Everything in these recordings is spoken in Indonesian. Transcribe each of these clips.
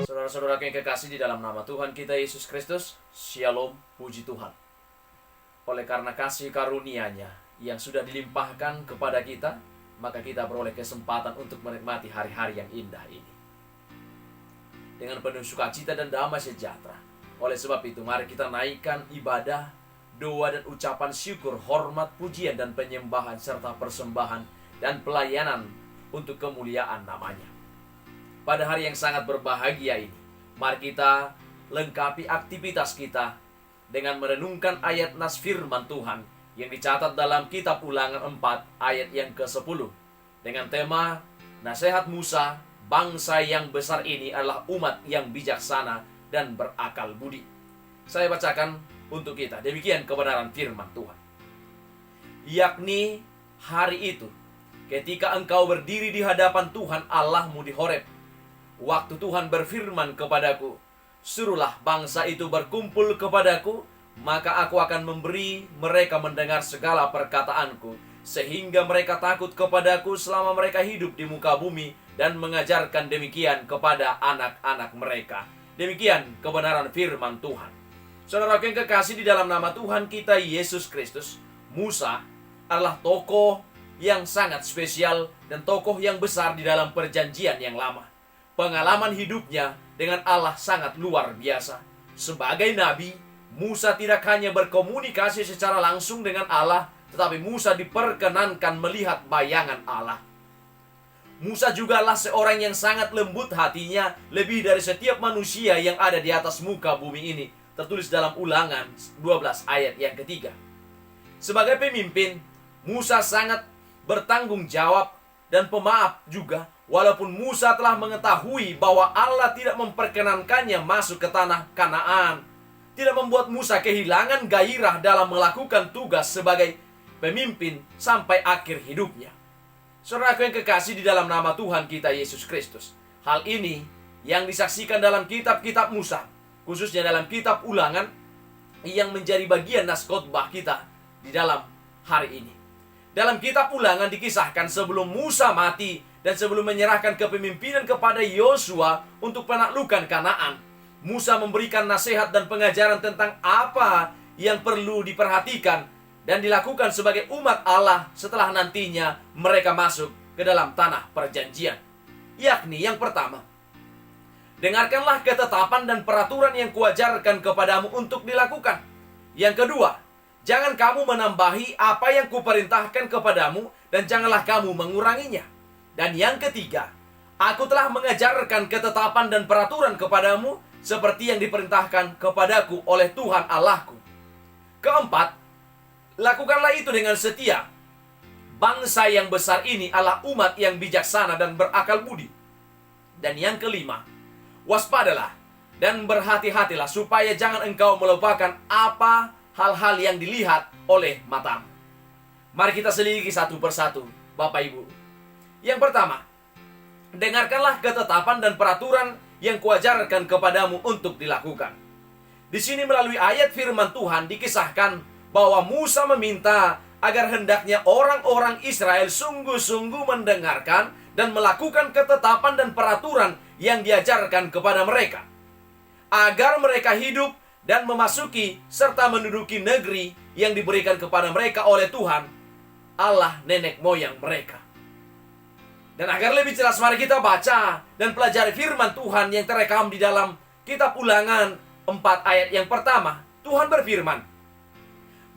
Saudara-saudara yang kekasih di dalam nama Tuhan kita Yesus Kristus, Shalom, puji Tuhan. Oleh karena kasih karunia-Nya yang sudah dilimpahkan kepada kita, maka kita beroleh kesempatan untuk menikmati hari-hari yang indah ini dengan penuh sukacita dan damai sejahtera. Oleh sebab itu, mari kita naikkan ibadah, doa dan ucapan syukur, hormat, pujian dan penyembahan serta persembahan dan pelayanan untuk kemuliaan namanya. Pada hari yang sangat berbahagia ini, mari kita lengkapi aktivitas kita dengan merenungkan ayat nas firman Tuhan yang dicatat dalam kitab Ulangan 4 ayat yang ke-10 dengan tema Nasihat Musa, bangsa yang besar ini adalah umat yang bijaksana dan berakal budi. Saya bacakan untuk kita, demikian kebenaran firman Tuhan. Yakni hari itu, ketika engkau berdiri di hadapan Tuhan Allahmu di Horeb, waktu Tuhan berfirman kepadaku, suruhlah bangsa itu berkumpul kepadaku, maka aku akan memberi mereka mendengar segala perkataanku, sehingga mereka takut kepadaku selama mereka hidup di muka bumi, dan mengajarkan demikian kepada anak-anak mereka. Demikian kebenaran firman Tuhan. Saudara yang kekasih di dalam nama Tuhan kita Yesus Kristus, Musa adalah tokoh yang sangat spesial dan tokoh yang besar di dalam perjanjian yang lama. Pengalaman hidupnya dengan Allah sangat luar biasa. Sebagai nabi, Musa tidak hanya berkomunikasi secara langsung dengan Allah, tetapi Musa diperkenankan melihat bayangan Allah. Musa juga adalah seorang yang sangat lembut hatinya, lebih dari setiap manusia yang ada di atas muka bumi ini. Tertulis dalam Ulangan 12 ayat yang ketiga. Sebagai pemimpin, Musa sangat bertanggung jawab dan pemaaf juga. Walaupun Musa telah mengetahui bahwa Allah tidak memperkenankannya masuk ke tanah Kanaan, tidak membuat Musa kehilangan gairah dalam melakukan tugas sebagai pemimpin sampai akhir hidupnya. Saudaraku yang kekasih di dalam nama Tuhan kita Yesus Kristus, hal ini yang disaksikan dalam kitab-kitab Musa, khususnya dalam kitab Ulangan, yang menjadi bagian nas khotbah kita di dalam hari ini. Dalam kitab Ulangan dikisahkan sebelum Musa mati dan sebelum menyerahkan kepemimpinan kepada Yosua untuk penaklukan Kanaan, Musa memberikan nasihat dan pengajaran tentang apa yang perlu diperhatikan dan dilakukan sebagai umat Allah setelah nantinya mereka masuk ke dalam tanah perjanjian. Yakni yang pertama, dengarkanlah ketetapan dan peraturan yang kuajarkan kepadamu untuk dilakukan. Yang kedua, jangan kamu menambahi apa yang kuperintahkan kepadamu, dan janganlah kamu menguranginya. Dan yang ketiga, aku telah mengajarkan ketetapan dan peraturan kepadamu seperti yang diperintahkan kepadaku oleh Tuhan Allahku. Keempat, lakukanlah itu dengan setia. Bangsa yang besar ini adalah umat yang bijaksana dan berakal budi. Dan yang kelima, waspadalah dan berhati-hatilah supaya jangan engkau melupakan apa hal-hal yang dilihat oleh matamu. Mari kita selidiki satu persatu, Bapak Ibu. Yang pertama, dengarkanlah ketetapan dan peraturan yang kuajarkan kepadamu untuk dilakukan. Di sini melalui ayat firman Tuhan dikisahkan bahwa Musa meminta agar hendaknya orang-orang Israel sungguh-sungguh mendengarkan dan melakukan ketetapan dan peraturan yang diajarkan kepada mereka, agar mereka hidup dan memasuki serta menduduki negeri yang diberikan kepada mereka oleh Tuhan Allah nenek moyang mereka. Dan agar lebih jelas, mari kita baca dan pelajari firman Tuhan yang terekam di dalam kitab Ulangan 4 ayat yang pertama. Tuhan berfirman,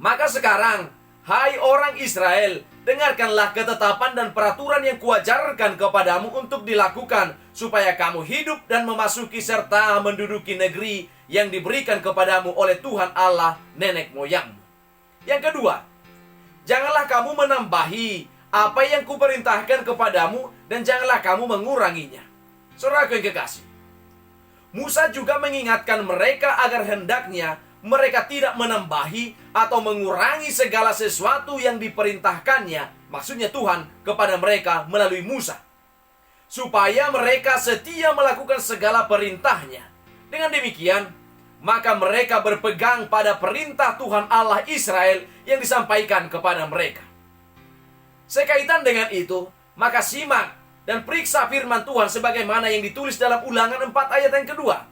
maka sekarang, hai orang Israel, dengarkanlah ketetapan dan peraturan yang kuajarkan kepadamu untuk dilakukan, supaya kamu hidup dan memasuki serta menduduki negeri yang diberikan kepadamu oleh Tuhan Allah nenek moyangmu. Yang kedua, janganlah kamu menambahi apa yang kuperintahkan kepadamu, dan janganlah kamu menguranginya. Saudaraku yang kekasih, Musa juga mengingatkan mereka agar hendaknya mereka tidak menambahi atau mengurangi segala sesuatu yang diperintahkannya, maksudnya Tuhan, kepada mereka melalui Musa, supaya mereka setia melakukan segala perintahnya. Dengan demikian, maka mereka berpegang pada perintah Tuhan Allah Israel yang disampaikan kepada mereka. Sekaitan dengan itu, maka simak dan periksa firman Tuhan sebagaimana yang ditulis dalam Ulangan 4 ayat yang kedua.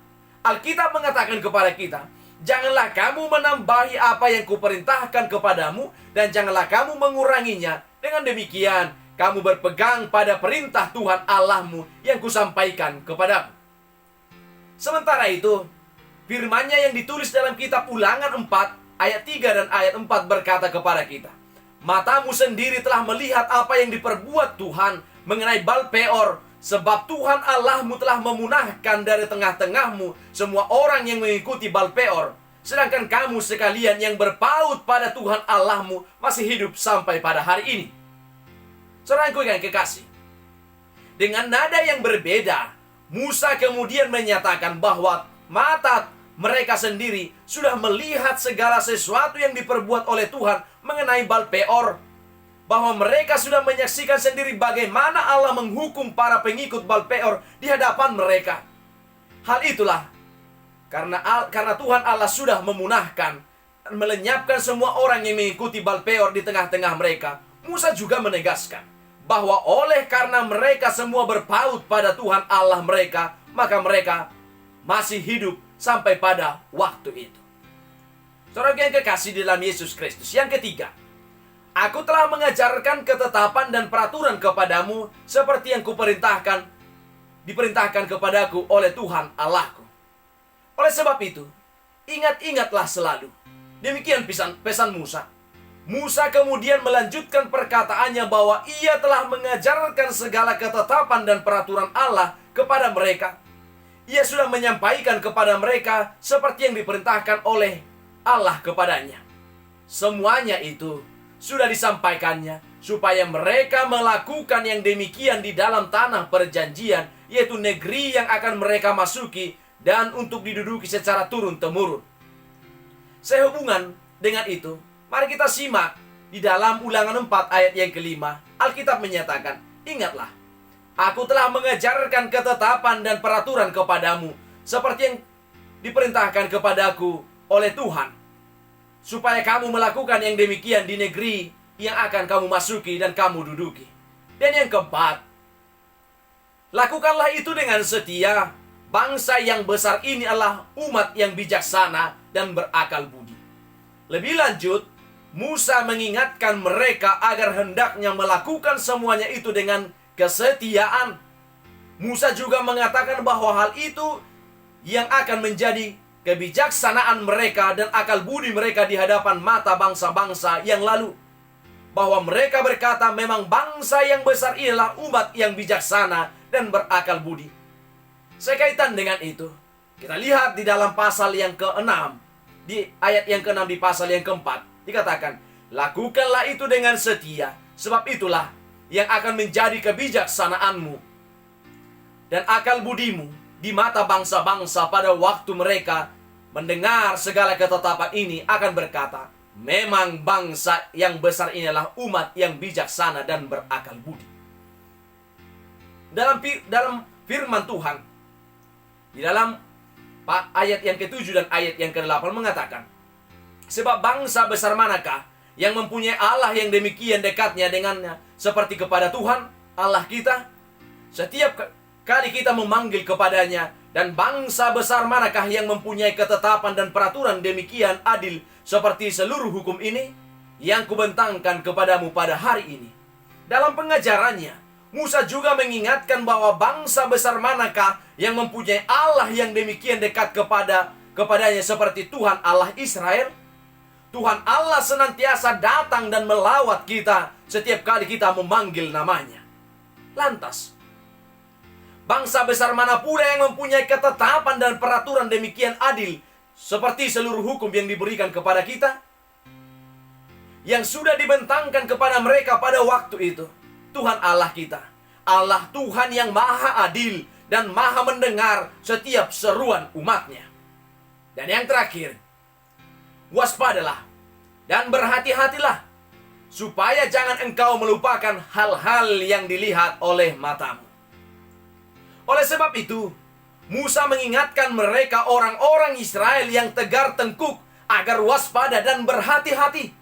Alkitab mengatakan kepada kita, janganlah kamu menambahi apa yang kuperintahkan kepadamu, dan janganlah kamu menguranginya. Dengan demikian, kamu berpegang pada perintah Tuhan Allahmu yang kusampaikan kepadamu. Sementara itu, firman-Nya yang ditulis dalam kitab Ulangan 4 ayat 3 dan ayat 4 berkata kepada kita, matamu sendiri telah melihat apa yang diperbuat Tuhan mengenai Baal Peor, sebab Tuhan Allahmu telah memunahkan dari tengah-tengahmu semua orang yang mengikuti Baal Peor, sedangkan kamu sekalian yang berpaut pada Tuhan Allahmu masih hidup sampai pada hari ini. Saudaraku yang kekasih, dengan nada yang berbeda, Musa kemudian menyatakan bahwa mata mereka sendiri sudah melihat segala sesuatu yang diperbuat oleh Tuhan mengenai Baal Peor, bahwa mereka sudah menyaksikan sendiri bagaimana Allah menghukum para pengikut Baal Peor di hadapan mereka. Hal itulah karena Tuhan Allah sudah memunahkan dan melenyapkan semua orang yang mengikuti Baal Peor di tengah-tengah mereka. Musa juga menegaskan bahwa oleh karena mereka semua berpaut pada Tuhan Allah mereka, maka mereka masih hidup sampai pada waktu itu. Saudara yang kekasih dalam Yesus Kristus, yang ketiga, aku telah mengajarkan ketetapan dan peraturan kepadamu seperti yang diperintahkan kepadaku oleh Tuhan Allahku. Oleh sebab itu, ingat-ingatlah selalu. Demikian pesan Musa. Musa kemudian melanjutkan perkataannya bahwa ia telah mengajarkan segala ketetapan dan peraturan Allah kepada mereka. Ia sudah menyampaikan kepada mereka seperti yang diperintahkan oleh Allah kepadanya. Semuanya itu sudah disampaikannya supaya mereka melakukan yang demikian di dalam tanah perjanjian, yaitu negeri yang akan mereka masuki dan untuk diduduki secara turun-temurun. Sehubungan dengan itu, mari kita simak di dalam Ulangan 4 ayat yang kelima. Alkitab menyatakan, ingatlah, aku telah mengajarkan ketetapan dan peraturan kepadamu seperti yang diperintahkan kepadaku oleh Tuhan, supaya kamu melakukan yang demikian di negeri yang akan kamu masuki dan kamu duduki. Dan yang keempat, lakukanlah itu dengan setia. Bangsa yang besar ini adalah umat yang bijaksana dan berakal budi. Lebih lanjut, Musa mengingatkan mereka agar hendaknya melakukan semuanya itu dengan kesetiaan. Musa juga mengatakan bahwa hal itu yang akan menjadi kebijaksanaan mereka dan akal budi mereka di hadapan mata bangsa-bangsa yang lalu. Bahwa mereka berkata memang bangsa yang besar ialah umat yang bijaksana dan berakal budi. Sekaitan dengan itu, kita lihat di dalam pasal yang ke-6, di ayat yang ke-6 di pasal yang ke-4, dikatakan, lakukanlah itu dengan setia, sebab itulah yang akan menjadi kebijaksanaanmu dan akal budimu di mata bangsa-bangsa pada waktu mereka mendengar segala ketetapan ini akan berkata, memang bangsa yang besar inilah umat yang bijaksana dan berakal budi. Dalam firman Tuhan, di dalam ayat yang ke-7 dan ayat yang ke-8 mengatakan, sebab bangsa besar manakah yang mempunyai Allah yang demikian dekatnya dengannya seperti kepada Tuhan Allah kita? Setiap kali kita memanggil kepadanya. Dan bangsa besar manakah yang mempunyai ketetapan dan peraturan demikian adil seperti seluruh hukum ini yang kubentangkan kepadamu pada hari ini. Dalam pengajarannya, Musa juga mengingatkan bahwa bangsa besar manakah yang mempunyai Allah yang demikian dekat kepadanya seperti Tuhan Allah Israel. Tuhan Allah senantiasa datang dan melawat kita setiap kali kita memanggil namanya. Lantas, bangsa besar mana pula yang mempunyai ketetapan dan peraturan demikian adil seperti seluruh hukum yang diberikan kepada kita, yang sudah dibentangkan kepada mereka pada waktu itu? Tuhan Allah kita, Allah Tuhan yang maha adil dan maha mendengar setiap seruan umatnya. Dan yang terakhir, waspadalah dan berhati-hatilah, supaya jangan engkau melupakan hal-hal yang dilihat oleh matamu. Oleh sebab itu, Musa mengingatkan mereka orang-orang Israel yang tegar tengkuk agar waspada dan berhati-hati,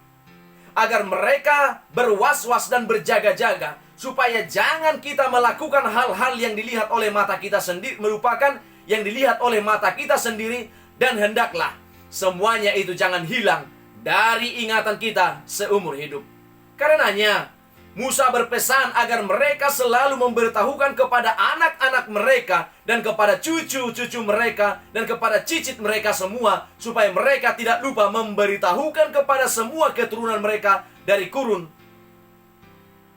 agar mereka berwas-was dan berjaga-jaga, supaya jangan kita melakukan hal-hal yang dilihat oleh mata kita sendiri, melupakan yang dilihat oleh mata kita sendiri, dan hendaklah semuanya itu jangan hilang dari ingatan kita seumur hidup. Karenanya, Musa berpesan agar mereka selalu memberitahukan kepada anak-anak mereka dan kepada cucu-cucu mereka dan kepada cicit mereka semua, supaya mereka tidak lupa memberitahukan kepada semua keturunan mereka dari kurun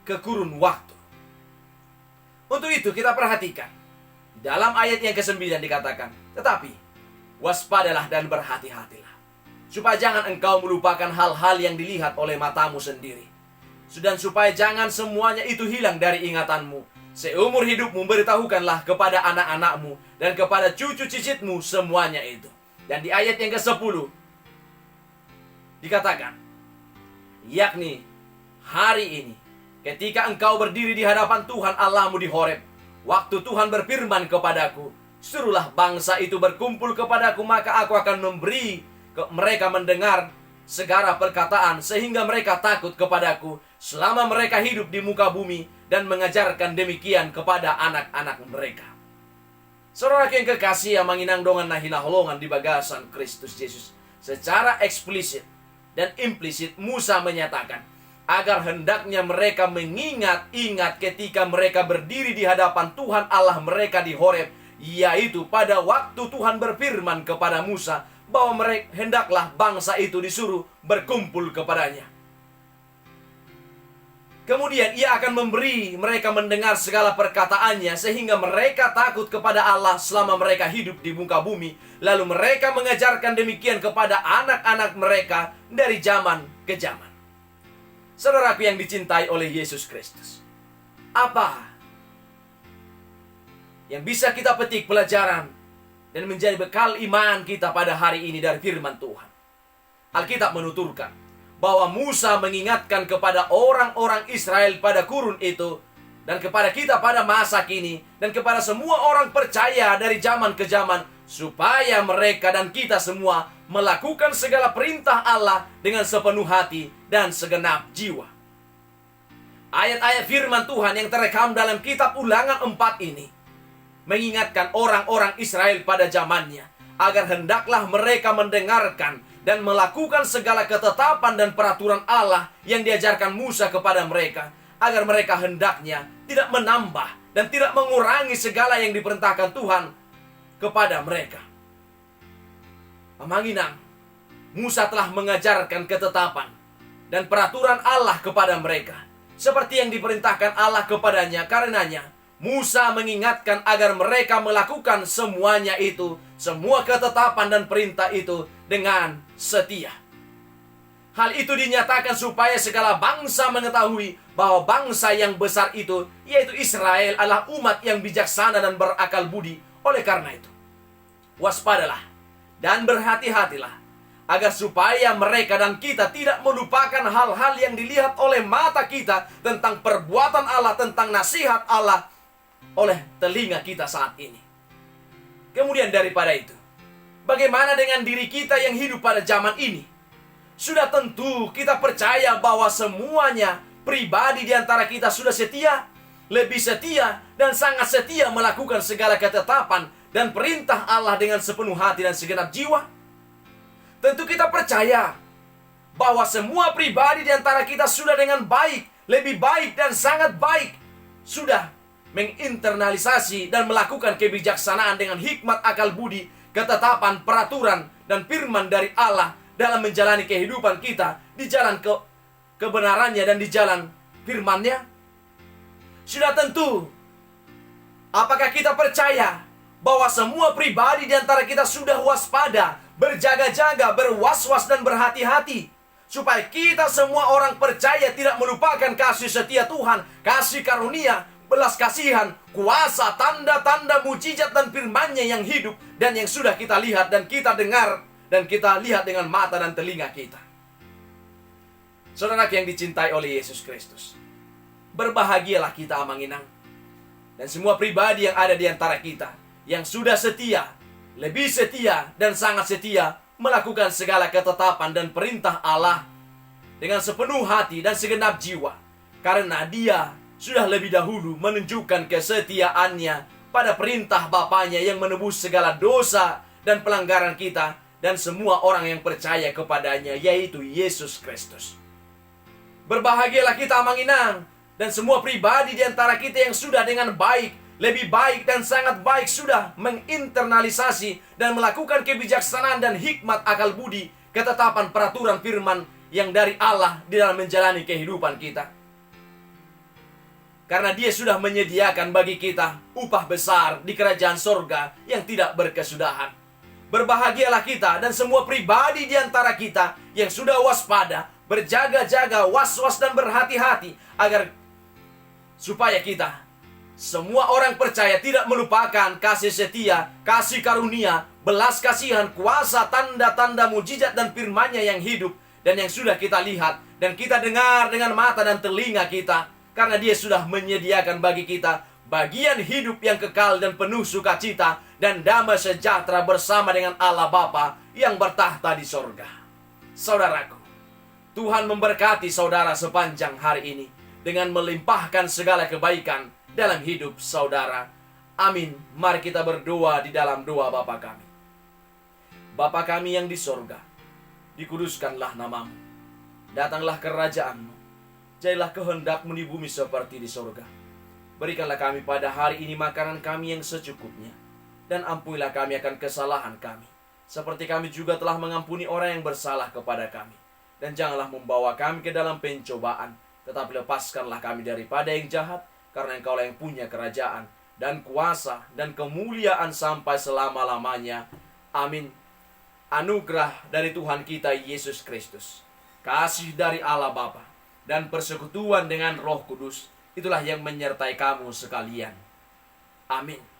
ke kurun waktu. Untuk itu kita perhatikan dalam ayat yang ke-9 dikatakan, tetapi waspadalah dan berhati-hatilah, supaya jangan engkau melupakan hal-hal yang dilihat oleh matamu sendiri, dan supaya jangan semuanya itu hilang dari ingatanmu. Seumur hidupmu beritahukanlah kepada anak-anakmu dan kepada cucu cicitmu semuanya itu. Dan di ayat yang ke-10 dikatakan, yakni hari ini, ketika engkau berdiri di hadapan Tuhan Allahmu di Horeb, waktu Tuhan berfirman kepadaku, suruhlah bangsa itu berkumpul kepadaku, maka aku akan memberi mereka mendengar segala perkataan, sehingga mereka takut kepadaku selama mereka hidup di muka bumi, dan mengajarkan demikian kepada anak-anak mereka. Saudara yang kekasih, yang manginang dongan nahinaholongan di bagasan Kristus Yesus, secara eksplisit dan implisit Musa menyatakan agar hendaknya mereka mengingat-ingat ketika mereka berdiri di hadapan Tuhan Allah mereka di Horeb, yaitu pada waktu Tuhan berfirman kepada Musa bahwa mereka hendaklah bangsa itu disuruh berkumpul kepadanya. Kemudian ia akan memberi mereka mendengar segala perkataannya, sehingga mereka takut kepada Allah selama mereka hidup di muka bumi. Lalu mereka mengajarkan demikian kepada anak-anak mereka dari zaman ke zaman. Saudaraku yang dicintai oleh Yesus Kristus, apa yang bisa kita petik pelajaran dan menjadi bekal iman kita pada hari ini dari firman Tuhan? Alkitab menuturkan bahwa Musa mengingatkan kepada orang-orang Israel pada kurun itu, dan kepada kita pada masa kini, dan kepada semua orang percaya dari zaman ke zaman, supaya mereka dan kita semua melakukan segala perintah Allah dengan sepenuh hati dan segenap jiwa. Ayat-ayat firman Tuhan yang terekam dalam kitab Ulangan 4 ini mengingatkan orang-orang Israel pada zamannya agar hendaklah mereka mendengarkan dan melakukan segala ketetapan dan peraturan Allah yang diajarkan Musa kepada mereka, agar mereka hendaknya tidak menambah dan tidak mengurangi segala yang diperintahkan Tuhan kepada mereka. Pamanginang, Musa telah mengajarkan ketetapan dan peraturan Allah kepada mereka, seperti yang diperintahkan Allah kepadanya. Karenanya Musa mengingatkan agar mereka melakukan semuanya itu, semua ketetapan dan perintah itu dengan setia. Hal itu dinyatakan supaya segala bangsa mengetahui bahwa bangsa yang besar itu, yaitu Israel, adalah umat yang bijaksana dan berakal budi. Oleh karena itu, waspadalah dan berhati-hatilah, agar supaya mereka dan kita tidak melupakan hal-hal yang dilihat oleh mata kita tentang perbuatan Allah, tentang nasihat Allah oleh telinga kita saat ini. Kemudian daripada itu, bagaimana dengan diri kita yang hidup pada zaman ini? Sudah tentu kita percaya bahwa semuanya pribadi di antara kita sudah setia, lebih setia, dan sangat setia melakukan segala ketetapan dan perintah Allah dengan sepenuh hati dan segenap jiwa. Tentu kita percaya bahwa semua pribadi di antara kita sudah dengan baik, lebih baik dan sangat baik, sudah menginternalisasi dan melakukan kebijaksanaan dengan hikmat, akal budi, ketetapan, peraturan, dan firman dari Allah dalam menjalani kehidupan kita di jalan kebenarannya dan di jalan firman-Nya. Sudah tentu, apakah kita percaya bahwa semua pribadi di antara kita sudah waspada, berjaga-jaga, berwas-was, dan berhati-hati, supaya kita semua orang percaya tidak melupakan kasih setia Tuhan, kasih karunia, belas kasihan, kuasa, tanda-tanda, mujizat, dan firman-Nya yang hidup dan yang sudah kita lihat dan kita dengar dan kita lihat dengan mata dan telinga kita. Saudara yang dicintai oleh Yesus Kristus, berbahagialah kita Amanginang. Dan semua pribadi yang ada di antara kita, yang sudah setia, lebih setia dan sangat setia, melakukan segala ketetapan dan perintah Allah dengan sepenuh hati dan segenap jiwa. Karena Dia sudah lebih dahulu menunjukkan kesetiaannya pada perintah Bapaknya yang menebus segala dosa dan pelanggaran kita dan semua orang yang percaya kepadanya, yaitu Yesus Kristus. Berbahagialah kita Amanginang, dan semua pribadi di antara kita yang sudah dengan baik, lebih baik dan sangat baik sudah menginternalisasi dan melakukan kebijaksanaan dan hikmat akal budi, ketetapan peraturan firman yang dari Allah di dalam menjalani kehidupan kita. Karena Dia sudah menyediakan bagi kita upah besar di kerajaan sorga yang tidak berkesudahan. Berbahagialah kita dan semua pribadi di antara kita yang sudah waspada, berjaga-jaga, was-was dan berhati-hati, agar supaya kita, semua orang percaya, tidak melupakan kasih setia, kasih karunia, belas kasihan, kuasa, tanda-tanda mujizat dan firman-Nya yang hidup dan yang sudah kita lihat dan kita dengar dengan mata dan telinga kita. Karena Dia sudah menyediakan bagi kita bagian hidup yang kekal dan penuh sukacita dan damai sejahtera bersama dengan Allah Bapa yang bertahta di sorga. Saudaraku, Tuhan memberkati saudara sepanjang hari ini dengan melimpahkan segala kebaikan dalam hidup saudara. Amin. Mari kita berdoa di dalam doa Bapa kami. Bapa kami yang di sorga, dikuduskanlah namamu. Datanglah kerajaan-Mu. Jadilah kehendak-Mu di bumi seperti di sorga. Berikanlah kami pada hari ini makanan kami yang secukupnya. Dan ampunilah kami akan kesalahan kami, seperti kami juga telah mengampuni orang yang bersalah kepada kami. Dan janganlah membawa kami ke dalam pencobaan, tetapi lepaskanlah kami daripada yang jahat, karena Engkau-lah yang punya kerajaan, dan kuasa, dan kemuliaan sampai selama-lamanya. Amin. Anugerah dari Tuhan kita Yesus Kristus, kasih dari Allah Bapa, dan persekutuan dengan Roh Kudus, itulah yang menyertai kamu sekalian. Amin.